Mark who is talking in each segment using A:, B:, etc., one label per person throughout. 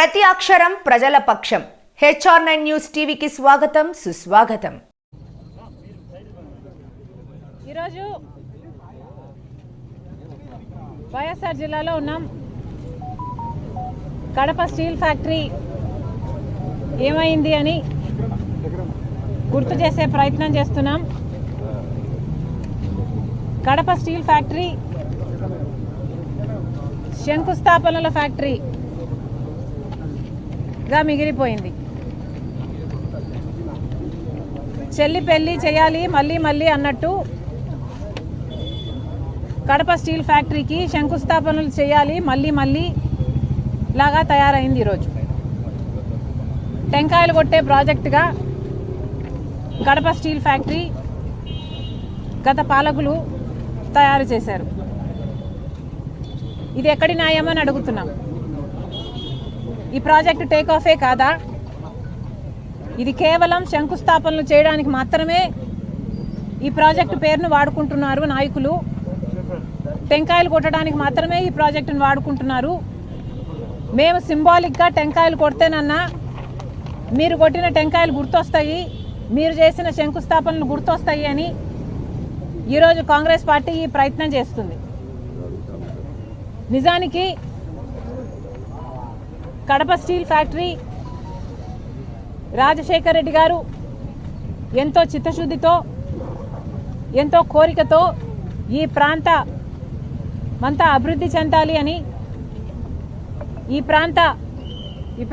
A: ప్రతి అక్షరం ప్రజల పక్షం. HR9 న్యూస్ టీవీకి స్వాగతం, సుస్వాగతం.
B: ఈరోజు వైఎస్ఆర్ జిల్లాలో ఉన్నాం. కడప స్టీల్ ఫ్యాక్టరీ ఏమైంది అని గుర్తు చేసే ప్రయత్నం చేస్తున్నాం. కడప స్టీల్ ఫ్యాక్టరీ శంకుస్థాపనల ఫ్యాక్టరీగా మిగిలిపోయింది. చెల్లి పెళ్లి చేయాలి మళ్ళీ మళ్ళీ అన్నట్టు కడప స్టీల్ ఫ్యాక్టరీకి శంకుస్థాపనలు చేయాలి మళ్ళీ మళ్ళీ లాగా తయారైంది. ఈరోజు టెంకాయలు కొట్టే ప్రాజెక్టుగా కడప స్టీల్ ఫ్యాక్టరీ గత పాలకులు తయారు చేశారు. ఇది ఎక్కడి న్యాయమని అడుగుతున్నాం. ఈ ప్రాజెక్టు టేక్ ఆఫే కాదా? ఇది కేవలం శంకుస్థాపనలు చేయడానికి మాత్రమే ఈ ప్రాజెక్టు పేరును వాడుకుంటున్నారు నాయకులు. టెంకాయలు కొట్టడానికి మాత్రమే ఈ ప్రాజెక్టును వాడుకుంటున్నారు. మేము సింబాలిక్గా టెంకాయలు కొడితేనన్నా మీరు కొట్టిన టెంకాయలు గుర్తొస్తాయి, మీరు చేసిన శంకుస్థాపనలు గుర్తొస్తాయి అని ఈరోజు కాంగ్రెస్ పార్టీ ఈ ప్రయత్నం చేస్తుంది. నిజానికి కడప స్టీల్ ఫ్యాక్టరీ రాజశేఖర్ రెడ్డి గారు ఎంతో చిత్తశుద్ధితో ఎంతో కోరికతో ఈ ప్రాంతమంతా అభివృద్ధి చెందాలి అని, ఈ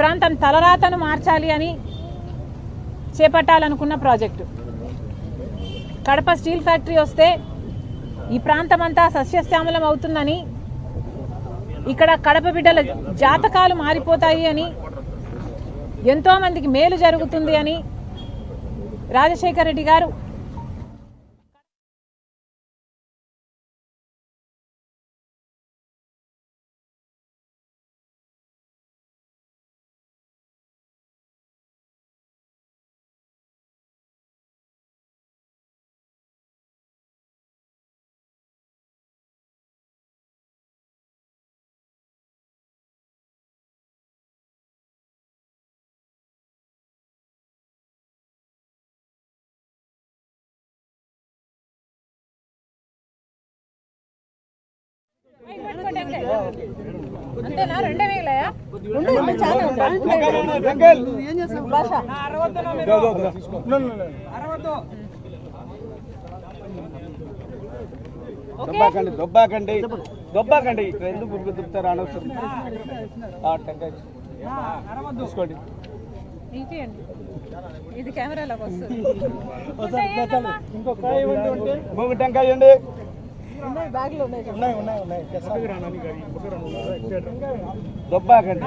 B: ప్రాంతం తలరాతను మార్చాలి అని చేపట్టాలనుకున్న ప్రాజెక్టు. కడప స్టీల్ ఫ్యాక్టరీ వస్తే ఈ ప్రాంతమంతా సస్యశ్యామలం అవుతుందని, ఇక్కడ కడప బిడ్డల జాతకాలు మారిపోతాయి అని, ఎంతోమందికి మేలు జరుగుతుంది అని రాజశేఖర్ రెడ్డి గారు అంతేనా? 2000
C: దొబ్బాకండి ఇక్కడ ఎందుకు దుబ్బుతారు అనవసరం. తీసుకోండి,
B: ఇది కెమెరాలోకి వస్తుంది.
C: ఇంకొక టెంకాయ ఇవ్వండి. దొబ్బాకండి,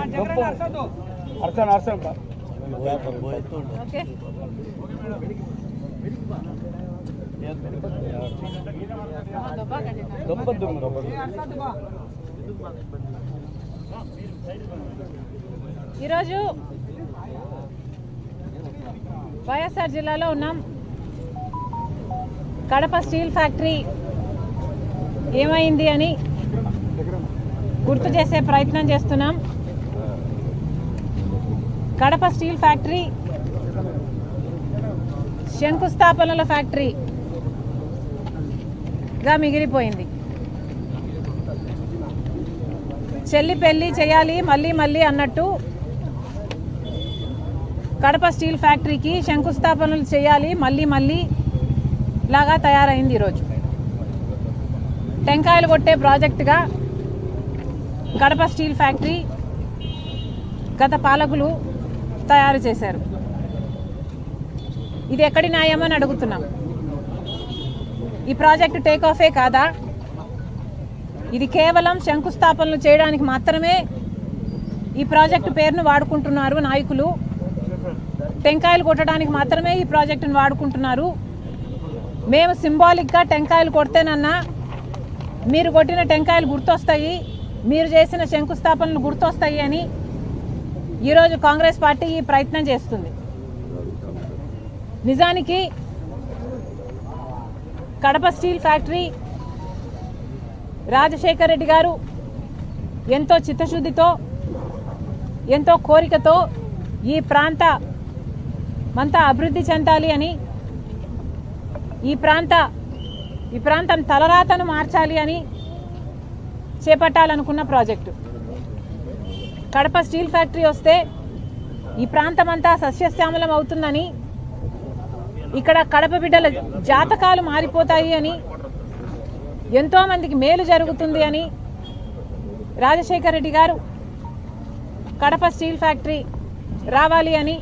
C: అర్చన
B: ఈరోజు వైఎస్ఆర్ జిల్లాలో ఉన్నాం. కడప స్టీల్ ఫ్యాక్టరీ ఏమైంది అని గుర్తు చేసే ప్రయత్నం చేస్తున్నాం. కడప స్టీల్ ఫ్యాక్టరీ శంకుస్థాపనల ఫ్యాక్టరీగా మిగిలిపోయింది. చెల్లి పెళ్లి చేయాలి మళ్ళీ మళ్ళీ అన్నట్టు కడప స్టీల్ ఫ్యాక్టరీకి శంకుస్థాపనలు చేయాలి మళ్ళీ మళ్ళీ లాగా తయారైంది. ఈరోజు టెంకాయలు కొట్టే ప్రాజెక్టుగా కడప స్టీల్ ఫ్యాక్టరీ గత పాలకులు తయారు చేశారు. ఇది ఎక్కడి న్యాయమని అడుగుతున్నాం. ఈ ప్రాజెక్టు టేక్ ఆఫే కాదా? ఇది కేవలం శంకుస్థాపనలు చేయడానికి మాత్రమే ఈ ప్రాజెక్టు పేరును వాడుకుంటున్నారు నాయకులు. టెంకాయలు కొట్టడానికి మాత్రమే ఈ ప్రాజెక్టును వాడుకుంటున్నారు. మేము సింబాలిక్గా టెంకాయలు కొడితేనన్నా మీరు కొట్టిన టెంకాయలు గుర్తొస్తాయి, మీరు చేసిన శంకుస్థాపనలు గుర్తొస్తాయి అని ఈరోజు కాంగ్రెస్ పార్టీ ఈ ప్రయత్నం చేస్తుంది. నిజానికి కడప స్టీల్ ఫ్యాక్టరీ రాజశేఖర్ రెడ్డి గారు ఎంతో చిత్తశుద్ధితో ఎంతో కోరికతో ఈ ప్రాంతం అభివృద్ధి చెందాలి అని, ఈ ప్రాంతం తలరాతను మార్చాలి అని చేపట్టాలనుకున్న ప్రాజెక్టు. కడప స్టీల్ ఫ్యాక్టరీ వస్తే ఈ ప్రాంతం అంతా సస్యశ్యామలం అవుతుందని, ఇక్కడ కడప బిడ్డల జాతకాలు మారిపోతాయి అని, ఎంతోమందికి మేలు జరుగుతుంది అని రాజశేఖర రెడ్డి గారు కడప స్టీల్ ఫ్యాక్టరీ రావాలి అని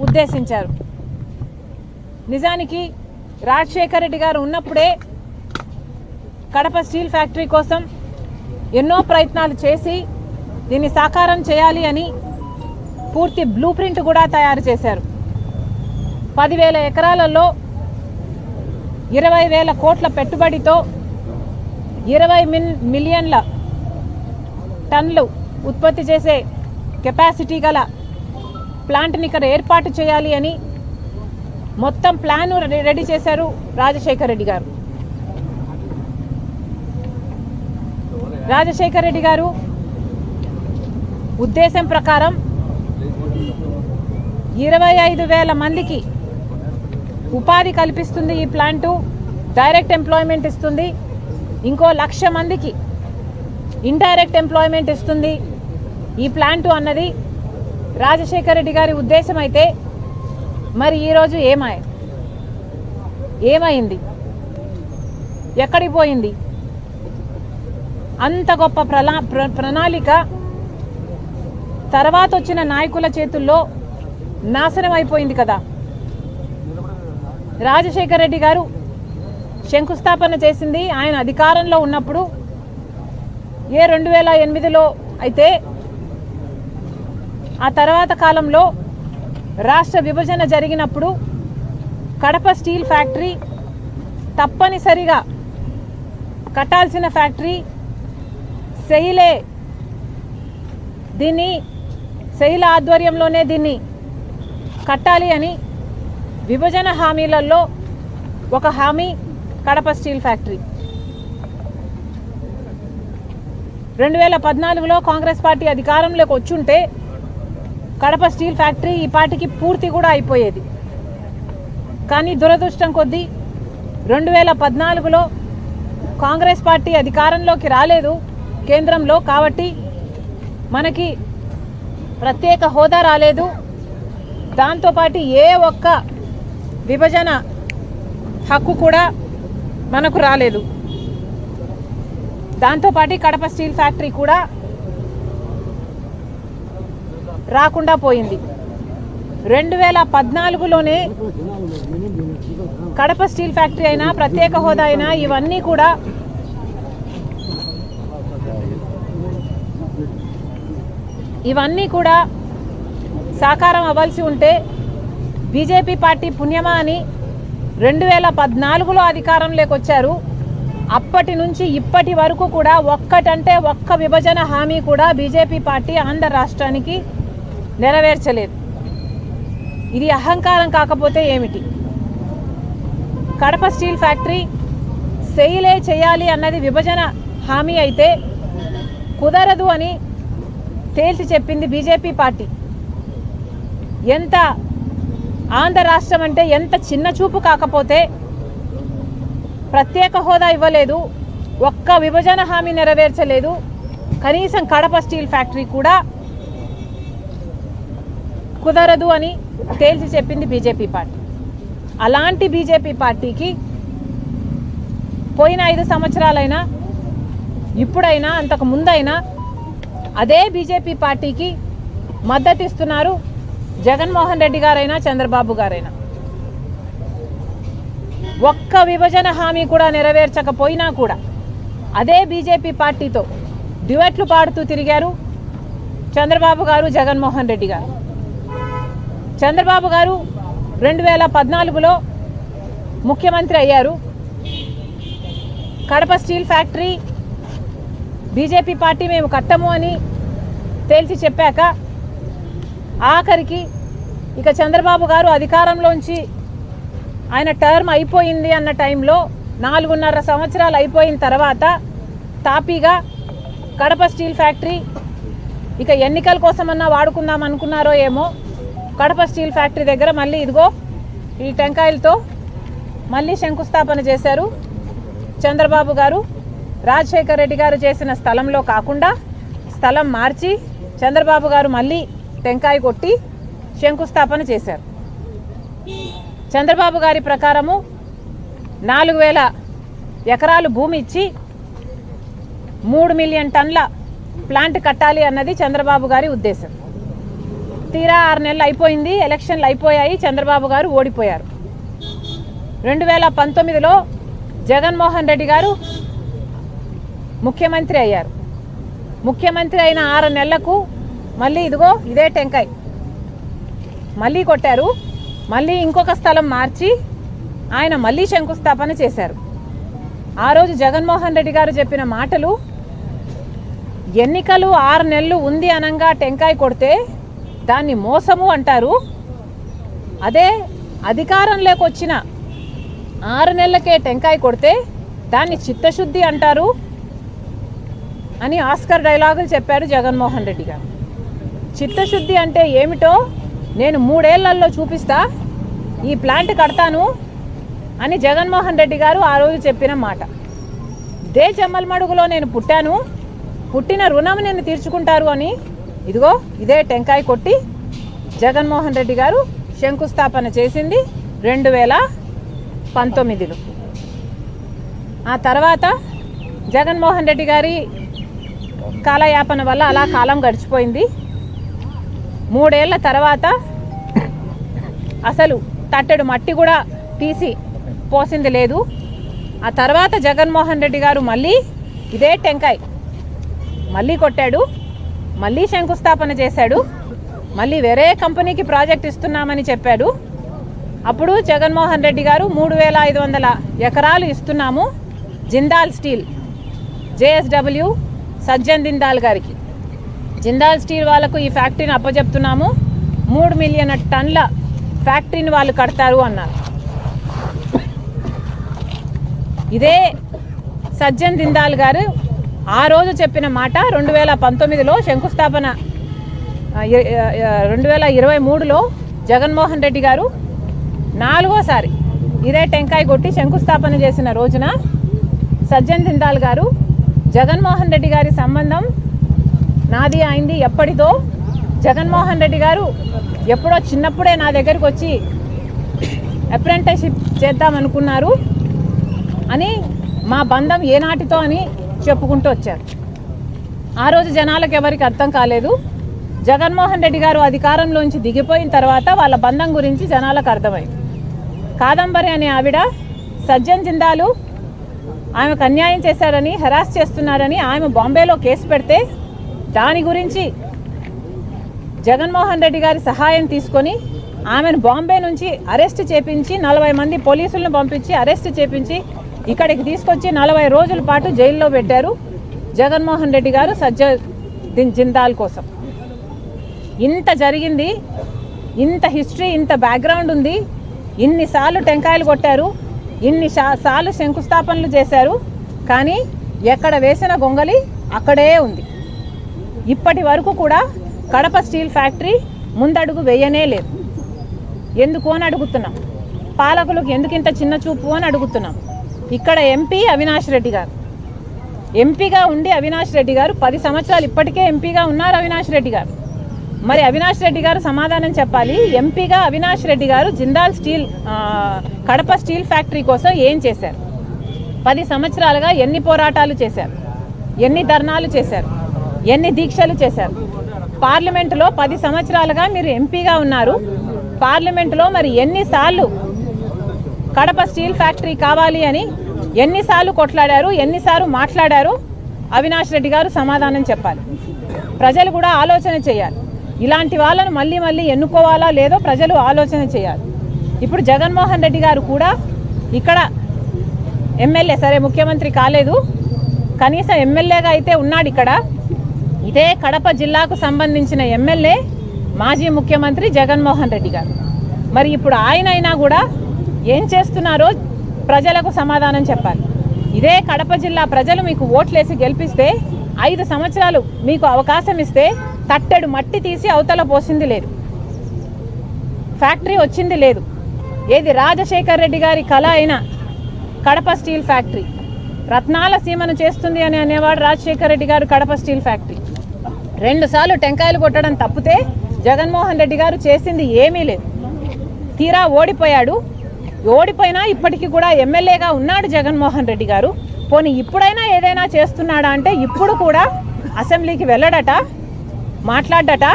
B: ఉద్దేశించారు. నిజానికి రాజశేఖర రెడ్డి గారు ఉన్నప్పుడే కడప స్టీల్ ఫ్యాక్టరీ కోసం ఎన్నో ప్రయత్నాలు చేసి దీన్ని సాకారం చేయాలి అని పూర్తి బ్లూ ప్రింట్ కూడా తయారు చేశారు. 10,000 ఎకరాలలో 20,000 కోట్ల పెట్టుబడితో 20 మిలియన్ల టన్నులు ఉత్పత్తి చేసే కెపాసిటీ గల ప్లాంట్ని ఇక్కడ ఏర్పాటు చేయాలి అని మొత్తం ప్లాన్ రెడీ చేశారు రాజశేఖర రెడ్డి గారు. రాజశేఖర రెడ్డి గారు ఉద్దేశం ప్రకారం 25,000 మందికి ఉపాధి కల్పిస్తుంది ఈ ప్లాంటు, డైరెక్ట్ ఎంప్లాయ్మెంట్ ఇస్తుంది. ఇంకో 1,00,000 మందికి ఇండైరెక్ట్ ఎంప్లాయ్మెంట్ ఇస్తుంది ఈ ప్లాంటు అన్నది రాజశేఖర రెడ్డి గారి ఉద్దేశం అయితే, మరి ఈరోజు ఏమైంది? ఎక్కడికి పోయింది? అంత గొప్ప ప్రణాళిక తర్వాత వచ్చిన నాయకుల చేతుల్లో నాశనం అయిపోయింది కదా. రాజశేఖర రెడ్డి గారు శంకుస్థాపన చేసింది ఆయన అధికారంలో ఉన్నప్పుడు. 2008లో అయితే ఆ తర్వాత కాలంలో రాష్ట్ర విభజన జరిగినప్పుడు కడప స్టీల్ ఫ్యాక్టరీ తప్పనిసరిగా కట్టాల్సిన ఫ్యాక్టరీ. సెయిల ఆధ్వర్యంలోనే దీన్ని కట్టాలి అని విభజన హామీలలో ఒక హామీ కడప స్టీల్ ఫ్యాక్టరీ. 2014లో కాంగ్రెస్ పార్టీ అధికారంలోకి వచ్చుంటే కడప స్టీల్ ఫ్యాక్టరీ ఈ పార్టీకి పూర్తి కూడా అయిపోయేది. కానీ దురదృష్టం కొద్దీ 2014లో కాంగ్రెస్ పార్టీ అధికారంలోకి రాలేదు కేంద్రంలో, కాబట్టి మనకి ప్రత్యేక హోదా రాలేదు. దాంతోపాటు ఏ ఒక్క విభజన హక్కు కూడా మనకు రాలేదు. దాంతోపాటు కడప స్టీల్ ఫ్యాక్టరీ కూడా రాకుండా పోయింది. 2014లోనే కడప స్టీల్ ఫ్యాక్టరీ అయినా, ప్రత్యేక హోదా అయినా ఇవన్నీ కూడా సాకారం అవ్వాల్సి ఉంటే బీజేపీ పార్టీ పుణ్యమా అని 2014లో అధికారంలోకి వచ్చారు. అప్పటి నుంచి ఇప్పటి వరకు కూడా ఒక్క విభజన హామీ కూడా బీజేపీ పార్టీ ఆంధ్ర రాష్ట్రానికి నెరవేర్చలేదు. ఇది అహంకారం కాకపోతే ఏమిటి? కడప స్టీల్ ఫ్యాక్టరీ సెయిలే చేయాలి అన్నది విభజన హామీ అయితే కుదరదు అని తేల్చి చెప్పింది బీజేపీ పార్టీ. ఎంత ఆంధ్ర రాష్ట్రం అంటే ఎంత చిన్న చూపు కాకపోతే ప్రత్యేక హోదా ఇవ్వలేదు, ఒక్క విభజన హామీ నెరవేర్చలేదు, కనీసం కడప స్టీల్ ఫ్యాక్టరీ కూడా కుదరదు అని తేల్చి చెప్పింది బీజేపీ పార్టీ. అలాంటి బీజేపీ పార్టీకి పోయిన 5 సంవత్సరాలైనా, ఇప్పుడైనా, అంతకు ముందైనా అదే బీజేపీ పార్టీకి మద్దతు ఇస్తున్నారు జగన్మోహన్ రెడ్డి గారైనా, చంద్రబాబు గారైనా. ఒక్క విభజన హామీ కూడా నెరవేర్చకపోయినా కూడా అదే బీజేపీ పార్టీతో డ్యూయెట్లు పాడుతూ తిరిగారు చంద్రబాబు గారు, జగన్మోహన్ రెడ్డి గారు. చంద్రబాబు గారు 2014లో ముఖ్యమంత్రి అయ్యారు. Kadapa steel factory BJP party మేము కట్టము అని తేల్చి చెప్పాక ఆఖరికి ఇక చంద్రబాబు గారు అధికారంలోంచి ఆయన టర్మ్ అయిపోయింది అన్న టైంలో 4.5 సంవత్సరాలు అయిపోయిన తర్వాత తాపీగా కడప స్టీల్ ఫ్యాక్టరీ ఇక ఎన్నికల కోసమన్నా వాడుకుందాం అనుకున్నారో ఏమో కడప స్టీల్ ఫ్యాక్టరీ దగ్గర మళ్ళీ ఇదిగో ఈ టెంకాయలతో మళ్ళీ శంకుస్థాపన చేశారు. చంద్రబాబు గారు రాజశేఖర్ రెడ్డి గారు చేసిన స్థలంలో కాకుండా స్థలం మార్చి చంద్రబాబు గారు మళ్ళీ టెంకాయ కొట్టి శంకుస్థాపన చేశారు. చంద్రబాబు గారి ప్రకారము 4000 ఎకరాలు భూమి ఇచ్చి 3 మిలియన్ టన్నుల ప్లాంట్ కట్టాలి అన్నది చంద్రబాబు గారి ఉద్దేశం. తీరా 6 నెలలు అయిపోయింది, ఎలక్షన్లు అయిపోయాయి, చంద్రబాబు గారు ఓడిపోయారు. 2019లో జగన్మోహన్ రెడ్డి గారు ముఖ్యమంత్రి అయ్యారు. ముఖ్యమంత్రి అయిన 6 నెలలకు మళ్ళీ ఇదిగో ఇదే టెంకాయ మళ్ళీ కొట్టారు. మళ్ళీ ఇంకొక స్థలం మార్చి ఆయన మళ్ళీ శంకుస్థాపన చేశారు. ఆ రోజు జగన్మోహన్ రెడ్డి గారు చెప్పిన మాటలు, ఎన్నికలు 6 నెలలు ఉంది అనంగా టెంకాయ కొడితే దాన్ని మోసము అంటారు, అదే అధికారంలోకి వచ్చిన 6 నెలలకే టెంకాయ కొడితే దాన్ని చిత్తశుద్ధి అంటారు అని ఆస్కర్ డైలాగులు చెప్పారు జగన్మోహన్ రెడ్డి గారు. చిత్తశుద్ధి అంటే ఏమిటో నేను 3 ఏళ్లలో చూపిస్తా, ఈ ప్లాంట్ కడతాను అని జగన్మోహన్ రెడ్డి గారు ఆ రోజు చెప్పిన మాట. ఇదే జమ్మలమడుగులో నేను పుట్టాను, పుట్టిన రుణం నేను తీర్చుకుంటారు అని ఇదిగో ఇదే టెంకాయ కొట్టి జగన్మోహన్ రెడ్డి గారు శంకుస్థాపన చేసింది 2019లో. ఆ తర్వాత జగన్మోహన్ రెడ్డి గారి కాలయాపన వల్ల అలా కాలం గడిచిపోయింది. 3 ఏళ్ల తర్వాత అసలు తట్టెడు మట్టి కూడా తీసి పోసింది లేదు. ఆ తర్వాత జగన్మోహన్ రెడ్డి గారు మళ్ళీ ఇదే టెంకాయ మళ్ళీ కొట్టాడు, మళ్ళీ శంకుస్థాపన చేశాడు, మళ్ళీ వేరే కంపెనీకి ప్రాజెక్ట్ ఇస్తున్నామని చెప్పాడు. అప్పుడు జగన్మోహన్ రెడ్డి గారు 3500 ఎకరాలు ఇస్తున్నాము జిందాల్ స్టీల్ JSW సజ్జన్ జిందాల్ గారికి, జిందాల్ స్టీల్ వాళ్ళకు ఈ ఫ్యాక్టరీని అప్పచెప్తున్నాము, 3 మిలియన్ టన్నుల ఫ్యాక్టరీని వాళ్ళు కడతారు అన్నారు. ఇదే సజ్జన్ జిందాల్ గారు ఆ రోజు చెప్పిన మాట 2019లో శంకుస్థాపన 2023లో జగన్మోహన్ రెడ్డి గారు 4వసారి ఇదే టెంకాయ కొట్టి శంకుస్థాపన చేసిన రోజున సజ్జన్ జిందాల్ గారు జగన్మోహన్ రెడ్డి గారి సంబంధం నాది అయింది ఎప్పటిదో, జగన్మోహన్ రెడ్డి గారు ఎప్పుడో చిన్నప్పుడే నా దగ్గరికి వచ్చి అప్రెంటిస్షిప్ చేద్దామనుకున్నారు అని మా బంధం ఏనాటితో అని చెప్పుకుంటూ వచ్చారు. ఆ రోజు జనాలకు ఎవరికి అర్థం కాలేదు. జగన్మోహన్ రెడ్డి గారు అధికారంలోంచి దిగిపోయిన తర్వాత వాళ్ళ బంధం గురించి జనాలకు అర్థమైంది. కాదంబరి అనే ఆవిడ సజ్జన్ జిందాలు ఆమెకు అన్యాయం చేశారని, హెరాస్ చేస్తున్నారని ఆమె బాంబేలో కేసు పెడితే దాని గురించి జగన్మోహన్ రెడ్డి గారి సహాయం తీసుకొని ఆమెను బాంబే నుంచి అరెస్ట్ చేపించి 40 మంది పోలీసులను పంపించి అరెస్ట్ చేపించి ఇక్కడికి తీసుకొచ్చి 40 రోజుల పాటు జైల్లో పెట్టారు జగన్మోహన్ రెడ్డి గారు సజ్జన్ జిందాల్ కోసం. ఇంత జరిగింది, ఇంత హిస్టరీ, ఇంత బ్యాక్గ్రౌండ్ ఉంది, ఇన్నిసార్లు టెంకాయలు కొట్టారు, ఇన్నిసార్లు శంకుస్థాపనలు చేశారు, కానీ ఎక్కడ వేసిన గొంగలి అక్కడే ఉంది. ఇప్పటి వరకు కూడా కడప స్టీల్ ఫ్యాక్టరీ ముందడుగు వేయనే లేదు. ఎందుకు అని అడుగుతున్నాం. పాలకులకు ఎందుకు ఇంత చిన్న చూపు అని అడుగుతున్నాం. ఇక్కడ ఎంపీ అవినాష్ రెడ్డి గారు, ఎంపీగా ఉండి అవినాష్ రెడ్డి గారు 10 సంవత్సరాలు ఇప్పటికే ఎంపీగా ఉన్నారు అవినాష్ రెడ్డి గారు. మరి అవినాష్ రెడ్డి గారు సమాధానం చెప్పాలి. ఎంపీగా అవినాష్ రెడ్డి గారు Jindal steel Kadapa steel factory కోసం ఏం చేశారు? 10 సంవత్సరాలుగా ఎన్ని పోరాటాలు చేశారు, ఎన్ని ధర్నాలు చేశారు, ఎన్ని దీక్షలు చేశారు? పార్లమెంటులో 10 సంవత్సరాలుగా మీరు ఎంపీగా ఉన్నారు. పార్లమెంటులో మరి ఎన్నిసార్లు కడప స్టీల్ ఫ్యాక్టరీ కావాలి అని ఎన్నిసార్లు కొట్లాడారు, ఎన్నిసార్లు మాట్లాడారు? అవినాష్ రెడ్డి గారు సమాధానం చెప్పాలి. ప్రజలు కూడా ఆలోచన చేయాలి. ఇలాంటి వాళ్ళను మళ్ళీ మళ్ళీ ఎన్నుకోవాలా లేదో ప్రజలు ఆలోచన చేయాలి. ఇప్పుడు జగన్మోహన్ రెడ్డి గారు కూడా ఇక్కడ ఎమ్మెల్యే, సరే ముఖ్యమంత్రి కాలేదు, కనీసం ఎమ్మెల్యేగా అయితే ఉన్నాడు. ఇక్కడ ఇదే కడప జిల్లాకు సంబంధించిన ఎమ్మెల్యే మాజీ ముఖ్యమంత్రి జగన్మోహన్ రెడ్డి గారు. మరి ఇప్పుడు ఆయన అయినా కూడా ఏం చేస్తున్నారో ప్రజలకు సమాధానం చెప్పాలి. ఇదే కడప జిల్లా ప్రజలు మీకు ఓట్లేసి గెలిపిస్తే 5 సంవత్సరాలు మీకు అవకాశం ఇస్తే తట్టెడు మట్టి తీసి అవతల పోసింది లేదు, ఫ్యాక్టరీ వచ్చింది లేదు. ఏది రాజశేఖర్ రెడ్డి గారి కళ అయిన కడప స్టీల్ ఫ్యాక్టరీ, రత్నాల సీమను చేస్తుంది అని అనేవాడు రాజశేఖర్ రెడ్డి గారు. కడప స్టీల్ ఫ్యాక్టరీ 2 సార్లు టెంకాయలు కొట్టడం తప్పితే జగన్మోహన్ రెడ్డి గారు చేసింది ఏమీ లేదు. తీరా ఓడిపోయాడు. ఓడిపోయినా ఇప్పటికీ కూడా ఎమ్మెల్యేగా ఉన్నాడు జగన్మోహన్ రెడ్డి గారు. పోనీ ఇప్పుడైనా ఏదైనా చేస్తున్నాడా అంటే ఇప్పుడు కూడా అసెంబ్లీకి వెళ్ళడట, మాట్లాడట,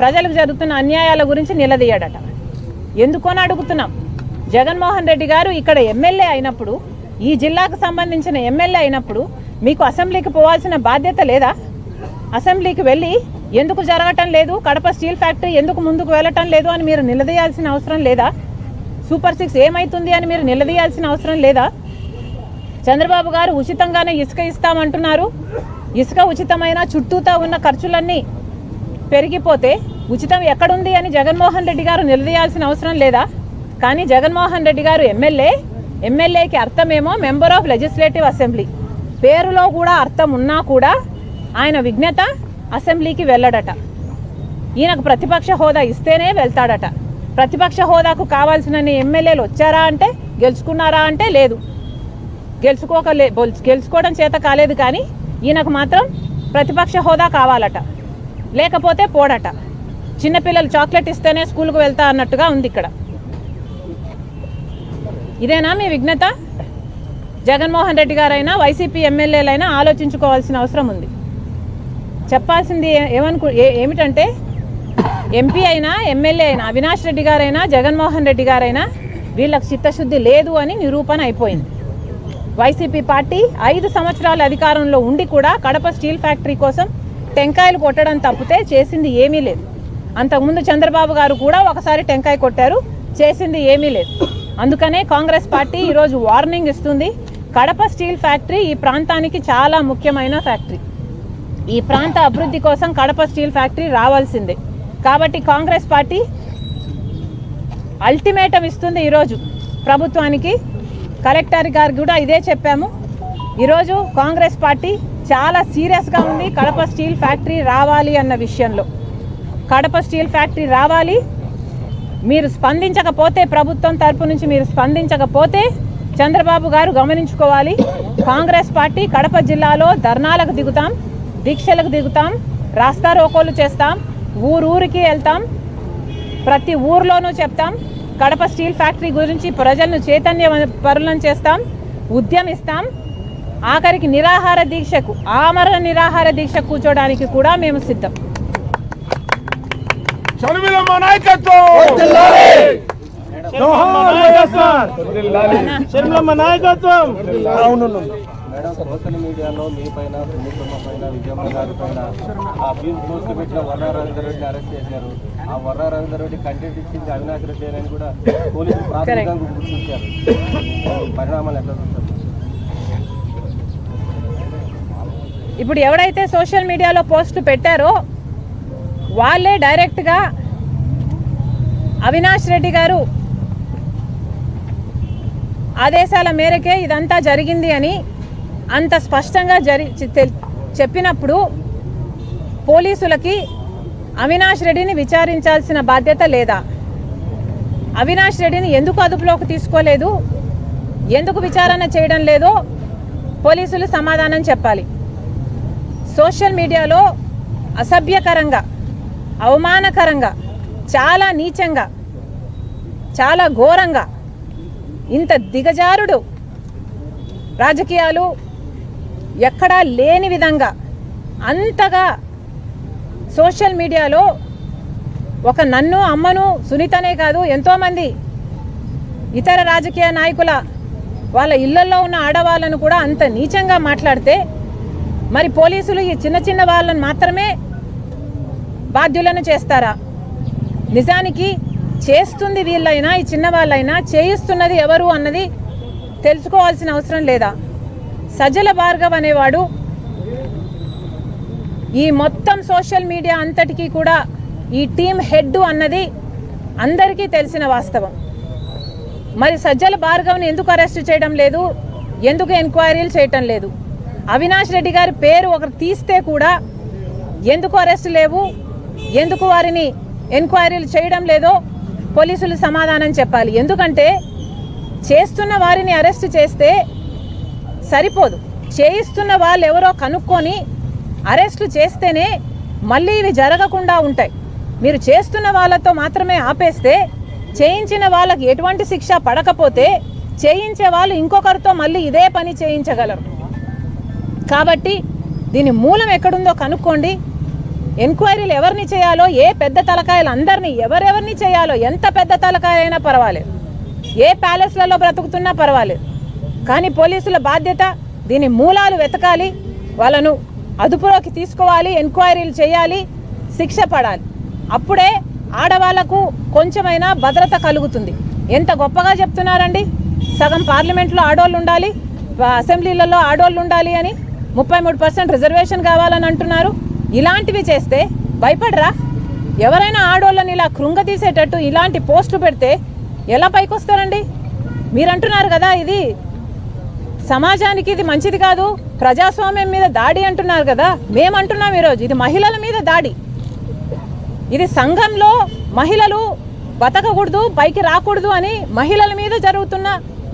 B: ప్రజలకు జరుగుతున్న అన్యాయాల గురించి నిలదీయడట. ఎందుకని అడుగుతున్నాం. జగన్మోహన్ రెడ్డి గారు ఇక్కడ ఎమ్మెల్యే అయినప్పుడు, ఈ జిల్లాకు సంబంధించిన ఎమ్మెల్యే అయినప్పుడు మీకు అసెంబ్లీకి పోవాల్సిన బాధ్యత లేదా? అసెంబ్లీకి వెళ్ళి ఎందుకు జరగటం లేదు, కడప స్టీల్ ఫ్యాక్టరీ ఎందుకు ముందుకు వెళ్ళటం లేదు అని మీరు నిలదీయాల్సిన అవసరం లేదా? సూపర్ 6 ఏమవుతుంది అని మీరు నిలదీయాల్సిన అవసరం లేదా? చంద్రబాబు గారు ఉచితంగానే ఇసుక ఇస్తామంటున్నారు. ఇసుక ఉచితమైన చుట్టూతా ఉన్న ఖర్చులన్నీ పెరిగిపోతే ఉచితం ఎక్కడుంది అని జగన్మోహన్ రెడ్డి గారు నిలదీయాల్సిన అవసరం లేదా? కానీ జగన్మోహన్ రెడ్డి గారు ఎమ్మెల్యేకి అర్థమేమో మెంబర్ ఆఫ్ లెజిస్లేటివ్ అసెంబ్లీ, పేరులో కూడా అర్థం ఉన్నా కూడా ఆయన విజ్ఞత అసెంబ్లీకి వెళ్ళడట. ఈయనకు ప్రతిపక్ష హోదా ఇస్తేనే వెళ్తాడట. ప్రతిపక్ష హోదాకు కావాల్సిన ఎమ్మెల్యేలు వచ్చారా అంటే, గెలుచుకున్నారా అంటే లేదు, గెలుచుకోవడం చేత కాలేదు. కానీ ఈయనకు మాత్రం ప్రతిపక్ష హోదా కావాలట, లేకపోతే పోడట. చిన్నపిల్లలు చాక్లెట్ ఇస్తేనే స్కూల్కు వెళ్తా అన్నట్టుగా ఉంది ఇక్కడ. ఇదేనా మీ విజ్ఞత? జగన్మోహన్ రెడ్డి గారైనా వైసీపీ ఎమ్మెల్యేలైనా ఆలోచించుకోవాల్సిన అవసరం ఉంది. చెప్పాల్సింది ఏమిటంటే ఎంపీ అయినా ఎమ్మెల్యే అయినా అవినాష్ రెడ్డి గారైనా జగన్మోహన్ రెడ్డి గారైనా వీళ్ళకి చిత్తశుద్ధి లేదు అని నిరూపణ అయిపోయింది. వైసీపీ పార్టీ 5 సంవత్సరాల అధికారంలో ఉండి కూడా కడప స్టీల్ ఫ్యాక్టరీ కోసం టెంకాయలు కొట్టడం తప్పితే చేసింది ఏమీ లేదు. అంతకుముందు చంద్రబాబు గారు కూడా ఒకసారి టెంకాయ కొట్టారు, చేసింది ఏమీ లేదు. అందుకనే కాంగ్రెస్ పార్టీ ఈరోజు వార్నింగ్ ఇస్తుంది. కడప స్టీల్ ఫ్యాక్టరీ ఈ ప్రాంతానికి చాలా ముఖ్యమైన ఫ్యాక్టరీ. ఈ ప్రాంత అభివృద్ధి కోసం కడప స్టీల్ ఫ్యాక్టరీ రావాల్సిందే. కాబట్టి కాంగ్రెస్ పార్టీ అల్టిమేటం ఇస్తుంది ఈరోజు ప్రభుత్వానికి. కలెక్టర్ గారు కూడా ఇదే చెప్పాము. ఈరోజు కాంగ్రెస్ పార్టీ చాలా సీరియస్గా ఉంది కడప స్టీల్ ఫ్యాక్టరీ రావాలి అన్న విషయంలో. కడప స్టీల్ ఫ్యాక్టరీ రావాలి. మీరు స్పందించకపోతే, ప్రభుత్వం తరపు నుంచి మీరు స్పందించకపోతే చంద్రబాబు గారు గమనించుకోవాలి. కాంగ్రెస్ పార్టీ కడప జిల్లాలో ధర్నాలకు దిగుతాం, దీక్షలకు దిగుతాం, రాస్తా రోకోలు చేస్తాం, ఊరూరికి వెళ్తాం, ప్రతి ఊర్లోనూ చెప్తాం. కడప స్టీల్ ఫ్యాక్టరీ గురించి ప్రజలను చైతన్యపరులను చేస్తాం, ఉద్యమిస్తాం. ఆఖరికి నిరాహార దీక్షకు, ఆమరణ నిరాహార దీక్ష కూర్చోడానికి కూడా మేము సిద్ధం.
D: మేడం, సోషల్ మీడియాలో మీ పైన, సునీతమ్మ పైన, విజయమ్మ గారి పైన ఆ ఫీజు పోస్టులు పెట్టిన వర్రా రవీందర్ రెడ్డిని అరెస్ట్ చేశారు. ఆ వర్రా రవీందర్ రెడ్డి కంటెంట్ ఇచ్చింది అవినాష్ రెడ్డి అని కూడా పోలీసులు ప్రాథమికంగా గుర్తించారు. పరిణామాలు ఎట్లా చూస్తారు?
B: ఇప్పుడు ఎవరైతే సోషల్ మీడియాలో పోస్టులు పెట్టారో వాళ్ళే డైరెక్ట్గా అవినాష్ రెడ్డి గారు ఆదేశాల మేరకే ఇదంతా జరిగింది అని అంత స్పష్టంగా చెప్పినప్పుడు పోలీసులకి అవినాష్ రెడ్డిని విచారించాల్సిన బాధ్యత లేదా? అవినాష్ రెడ్డిని ఎందుకు అదుపులోకి తీసుకోలేదు, ఎందుకు విచారణ చేయడం లేదో పోలీసులు సమాధానం చెప్పాలి. సోషల్ మీడియాలో అసభ్యకరంగా, అవమానకరంగా, చాలా నీచంగా, చాలా ఘోరంగా, ఇంత దిగజారుడు రాజకీయాలు ఎక్కడా లేని విధంగా అంతగా సోషల్ మీడియాలో ఒక నన్ను, అమ్మను, సునీతనే కాదు ఎంతోమంది ఇతర రాజకీయ నాయకుల వాళ్ళ ఇళ్లలో ఉన్న ఆడవాళ్ళను కూడా అంత నీచంగా మాట్లాడితే మరి పోలీసులు ఈ చిన్న చిన్న వాళ్ళని మాత్రమే బాధ్యులను చేస్తారా? నిజానికి చేస్తుంది వీళ్ళైనా, ఈ చిన్న వాళ్ళైనా చేయిస్తున్నది ఎవరు అన్నది తెలుసుకోవాల్సిన అవసరం లేదా? సజ్జల భార్గవ్ అనేవాడు ఈ మొత్తం సోషల్ మీడియా అంతటికీ కూడా ఈ టీం హెడ్ అన్నది అందరికీ తెలిసిన వాస్తవం. మరి సజ్జల భార్గవ్ని ఎందుకు అరెస్ట్ చేయడం లేదు, ఎందుకు ఎంక్వైరీలు చేయటం లేదు? అవినాష్ రెడ్డి గారి పేరు ఒకరు తీస్తే కూడా ఎందుకు అరెస్ట్ లేవు, ఎందుకు వారిని ఎంక్వైరీలు చేయడం లేదో పోలీసులు సమాధానం చెప్పాలి. ఎందుకంటే చేస్తున్న వారిని అరెస్ట్ చేస్తే సరిపోదు, చేయిస్తున్న వాళ్ళు ఎవరో కనుక్కొని అరెస్టు చేస్తేనే మళ్ళీ ఇవి జరగకుండా ఉంటాయి. మీరు చేస్తున్న వాళ్ళతో మాత్రమే ఆపేస్తే చేయించిన వాళ్ళకి ఎటువంటి శిక్ష పడకపోతే చేయించే వాళ్ళు ఇంకొకరితో మళ్ళీ ఇదే పని చేయించగలరు. కాబట్టి దీని మూలం ఎక్కడుందో కనుక్కోండి. ఎంక్వైరీలు ఎవరిని చేయాలో, ఏ పెద్ద తలకాయలు అందరినీ ఎవరెవరిని చేయాలో, ఎంత పెద్ద తలకాయ అయినా పర్వాలేదు, ఏ ప్యాలెస్లలో బ్రతుకుతున్నా పర్వాలేదు, కానీ పోలీసుల బాధ్యత దీని మూలాలు వెతకాలి, వాళ్ళను అదుపులోకి తీసుకోవాలి, ఎంక్వైరీలు చేయాలి, శిక్ష పడాలి. అప్పుడే ఆడవాళ్లకు కొంచెమైనా భద్రత కలుగుతుంది. ఎంత గొప్పగా చెప్తున్నారండి, సగం పార్లమెంట్లో ఆడోళ్ళు ఉండాలి, అసెంబ్లీలలో ఆడోళ్ళు ఉండాలి అని, 33% రిజర్వేషన్ కావాలని అంటున్నారు. ఇలాంటివి చేస్తే భయపడరా? ఎవరైనా ఆడోళ్ళని ఇలా కృంగతీసేటట్టు ఇలాంటి పోస్టులు పెడితే ఎలా పైకొస్తారండి? మీరు అంటున్నారు కదా ఇది సమాజానికి ఇది మంచిది కాదు, ప్రజాస్వామ్యం మీద దాడి అంటున్నారు కదా. మేమంటున్నాం ఈరోజు ఇది మహిళల మీద దాడి. ఇది సంఘంలో మహిళలు బతకకూడదు, పైకి రాకూడదు అని మహిళల మీద జరుగుతున్న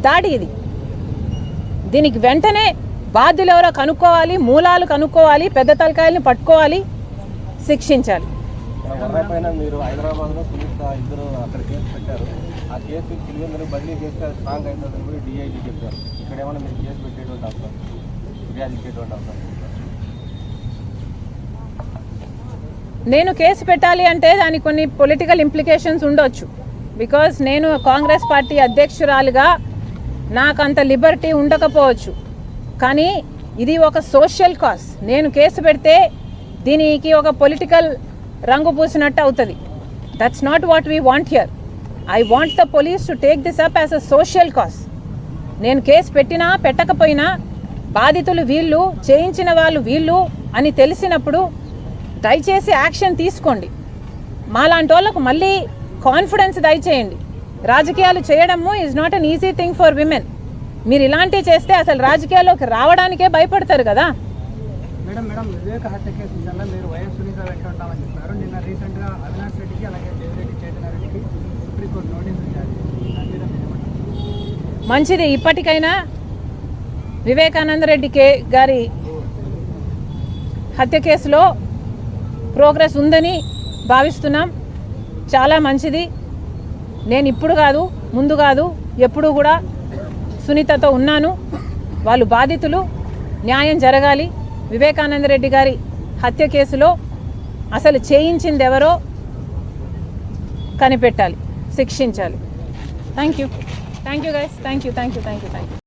B: దాడి ఇది. దీనికి వెంటనే బాధ్యులు ఎవరో కనుక్కోవాలి, మూలాలు కనుక్కోవాలి, పెద్ద తలకాయలను పట్టుకోవాలి, శిక్షించాలి.
D: పైన మీరు హైదరాబాద్లో సునీత ఇద్దరు అక్కడ కేసు పెట్టారు. ఆ కేసు పిల్లలు బదిలీ చేస్తే స్ట్రాంగ్ అవుతుందని కూడా డిఐజీ చెప్పారు. ఇక్కడ ఏమైనా మీరు కేసు పెట్టేటువంటి అవసరం, ఫిర్యాదు ఇచ్చేటువంటి అవసరం?
B: నేను కేసు పెట్టాలి అంటే దానికి కొన్ని పొలిటికల్ ఇంప్లికేషన్స్ ఉండొచ్చు. బికాజ్ నేను కాంగ్రెస్ పార్టీ అధ్యక్షురాలుగా నాకు అంత లిబర్టీ ఉండకపోవచ్చు. కానీ ఇది ఒక సోషల్ కాజ్. నేను కేసు పెడితే దీనికి ఒక పొలిటికల్ రంగు పూసినట్టు అవుతుంది. That's not what we want hear. I want the police to take this up as a social cause. నేను కేసు పెట్టినా పెట్టకపోయినా బాధితులు వీళ్ళు, చేయించిన వాళ్ళు వీళ్ళు అని తెలిసినప్పుడు దయచేసి యాక్షన్ తీసుకోండి. మాలాంటి వాళ్ళకు మళ్ళీ కాన్ఫిడెన్స్ దయచేయండి. రాజకీయాలు చేయడము is not an easy thing for women. మీరు ఇలాంటివి చేస్తే అసలు రాజకీయాల్లోకి రావడానికే భయపడతారు కదా.
E: మేడం వివేక హత్య కేసు విషయంలో మీరు వైఎస్ సునీత వెంట ఉంటామని చెప్పారు. నిన్న రీసెంట్గా అవినాష్ రెడ్డికి అలాగే దేవిరెడ్డి చైతన్యారెడ్డికి సుప్రీంకోర్టు నోటీసులు జారీ చేసింది.
B: మంచిది, ఇప్పటికైనా వివేకానందరెడ్డి గారి హత్య కేసులో ప్రోగ్రెస్ ఉందని భావిస్తున్నాం. చాలా మంచిది. నేను ఇప్పుడు కాదు, ముందు కాదు, ఎప్పుడు కూడా సునీతతో ఉన్నాను. వాళ్ళు బాధితులు, న్యాయం జరగాలి. వివేకానందరెడ్డి గారి హత్య కేసులో అసలు చేయించింది ఎవరో కనిపెట్టాలి, శిక్షించాలి. Thank you guys. Thank you.